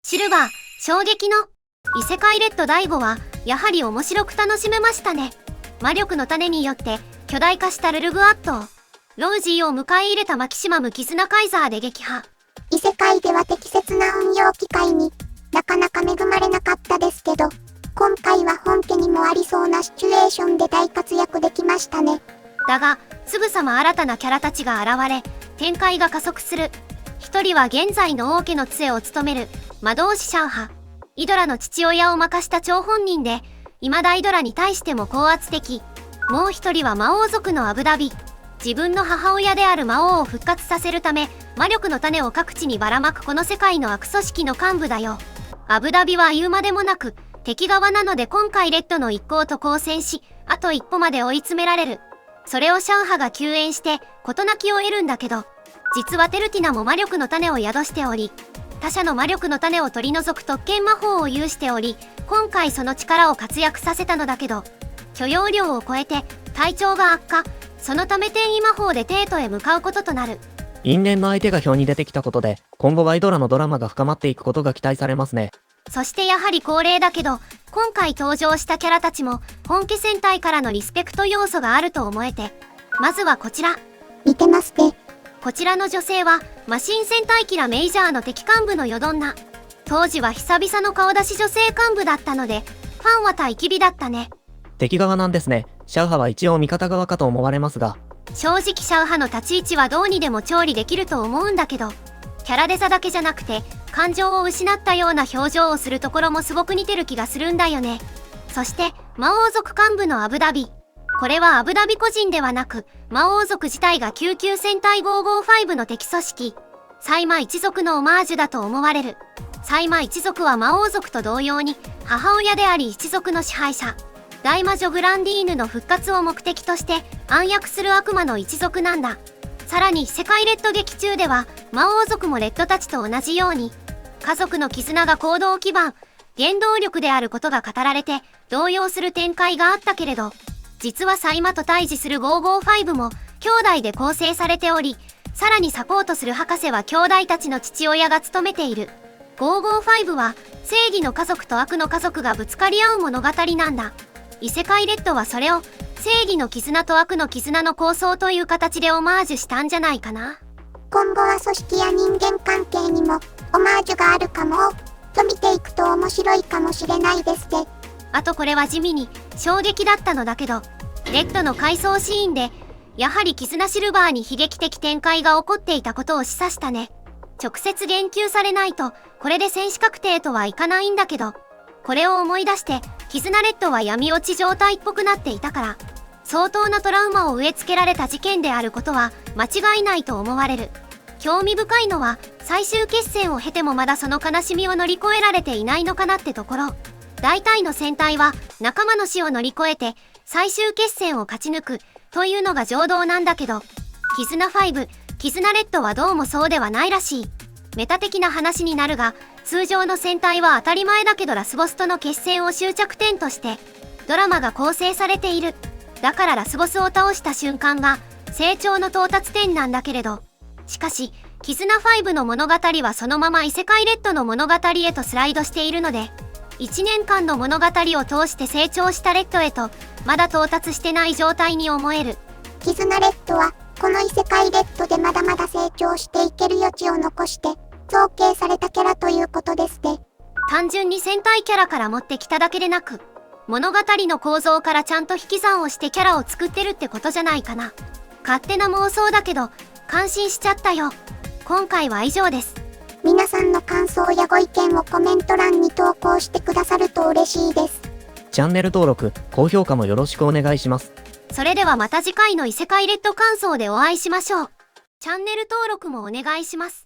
シルバー、衝撃の異世界レッド第5話、やはり面白く楽しめましたね。魔力の種によって巨大化したルルグアットを、ロウジーを迎え入れたマキシマム・キズナカイザーで撃破。異世界では適切な運用機会になかなか恵まれなかったですけど、今回は本家にもありそうなシチュエーションで大活躍できましたね。だが、すぐさま新たなキャラたちが現れ、展開が加速する。一人は現在の王家の杖を務める魔導士シャウハ。イドラの父親を負かした張本人で、未だイドラに対しても高圧的。もう一人は魔王族のアブダビ。自分の母親である魔王を復活させるため、魔力の種を各地にばらまくこの世界の悪組織の幹部だよ。アブダビは言うまでもなく、敵側なので今回レッドの一行と交戦し、あと一歩まで追い詰められる。それをシャウハが救援して、事なきを得るんだけど、実はテルティナも魔力の種を宿しており、他者の魔力の種を取り除く特権魔法を有しており、今回その力を活躍させたのだけど、許容量を超えて体調が悪化。そのため転移魔法で帝都へ向かうこととなる。因縁の相手が表に出てきたことで、今後はイドラのドラマが深まっていくことが期待されますね。そしてやはり恒例だけど、今回登場したキャラたちも本家戦隊からのリスペクト要素があると思えて、まずはこちら。見てますね。こちらの女性はマシン戦隊キラメイジャーの敵幹部のヨドンナ。当時は久々の顔出し女性幹部だったので、ファンは大きびだったね。敵側なんですね。シャウハは一応味方側かと思われますが、正直シャウハの立ち位置はどうにでも調理できると思うんだけど、キャラデザだけじゃなくて感情を失ったような表情をするところもすごく似てる気がするんだよね。そして魔王族幹部のアブダビ。これはアブダビ個人ではなく、魔王族自体が救急戦隊555の敵組織サイマ一族のオマージュだと思われる。サイマ一族は魔王族と同様に母親であり一族の支配者、大魔女グランディーヌの復活を目的として暗躍する悪魔の一族なんだ。さらに世界レッド劇中では魔王族もレッドたちと同じように家族の絆が行動基盤、原動力であることが語られて動揺する展開があったけれど、実はサイマと対峙する555も兄弟で構成されており、さらにサポートする博士は兄弟たちの父親が務めている。555は正義の家族と悪の家族がぶつかり合う物語なんだ。異世界レッドはそれを正義の絆と悪の絆の構想という形でオマージュしたんじゃないかな。今後は組織や人間関係にもオマージュがあるかもと見ていくと面白いかもしれないですね。あとこれは地味に衝撃だったのだけど、レッドの回想シーンでやはりキズナシルバーに悲劇的展開が起こっていたことを示唆したね。直接言及されないとこれで戦士確定とはいかないんだけど、これを思い出してキズナレッドは闇落ち状態っぽくなっていたから、相当なトラウマを植え付けられた事件であることは間違いないと思われる。興味深いのは最終決戦を経てもまだその悲しみを乗り越えられていないのかなってところ。大体の戦隊は仲間の死を乗り越えて最終決戦を勝ち抜くというのが常道なんだけど、キズナ5、キズナレッドはどうもそうではないらしい。メタ的な話になるが、通常の戦隊は当たり前だけどラスボスとの決戦を終着点としてドラマが構成されている。だからラスボスを倒した瞬間が成長の到達点なんだけれど、しかしキズナ5の物語はそのまま異世界レッドの物語へとスライドしているので、1年間の物語を通して成長したレッドへとまだ到達してない状態に思える。キズナレッドはこの異世界レッドでまだまだ成長していける余地を残して造形されたキャラということですね。単純に戦隊キャラから持ってきただけでなく、物語の構造からちゃんと引き算をしてキャラを作ってるってことじゃないかな。勝手な妄想だけど感心しちゃったよ。今回は以上です。皆さんの感想やご意見をコメント欄に投稿してくださると嬉しいです。チャンネル登録、高評価もよろしくお願いします。それではまた次回の異世界レッド感想でお会いしましょう。チャンネル登録もお願いします。